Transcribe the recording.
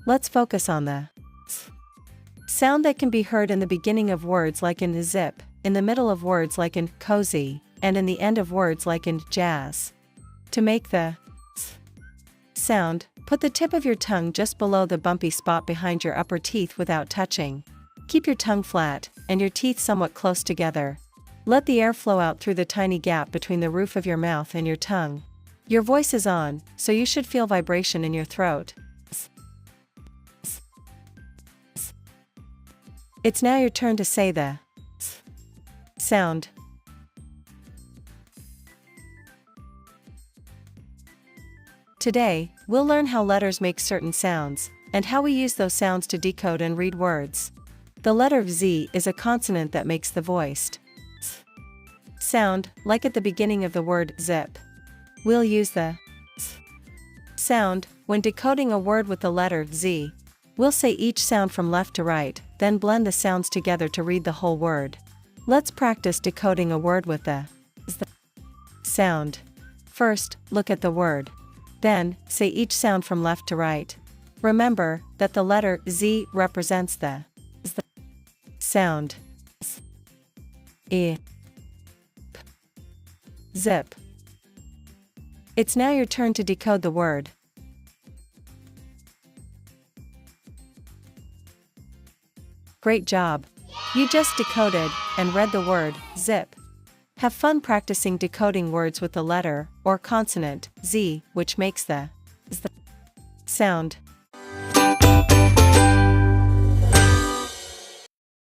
Let's focus on the s sound that can be heard in the beginning of words like in zip, in the middle of words like in cozy, and in the end of words like in jazz. To make the s sound, put the tip of your tongue just below the bumpy spot behind your upper teeth without touching. Keep your tongue flat, and your teeth somewhat close together. Let the air flow out through the tiny gap between the roof of your mouth and your tongue. Your voice is on, so you should feel vibration in your throat. It's now your turn to say the s sound. Today, we'll learn how letters make certain sounds, and how we use those sounds to decode and read words. The letter Z is a consonant that makes the voiced s sound, like at the beginning of the word zip. We'll use the s sound when decoding a word with the letter Z. We'll say each sound from left to right, then blend the sounds together to read the whole word. Let's practice decoding a word with the Z sound. First, look at the word. Then, say each sound from left to right. Remember that the letter Z represents the Z sound. S, I, P, zip. It's now your turn to decode the word. Great job! You just decoded and read the word zip. Have fun practicing decoding words with the letter or consonant Z, which makes the Z sound.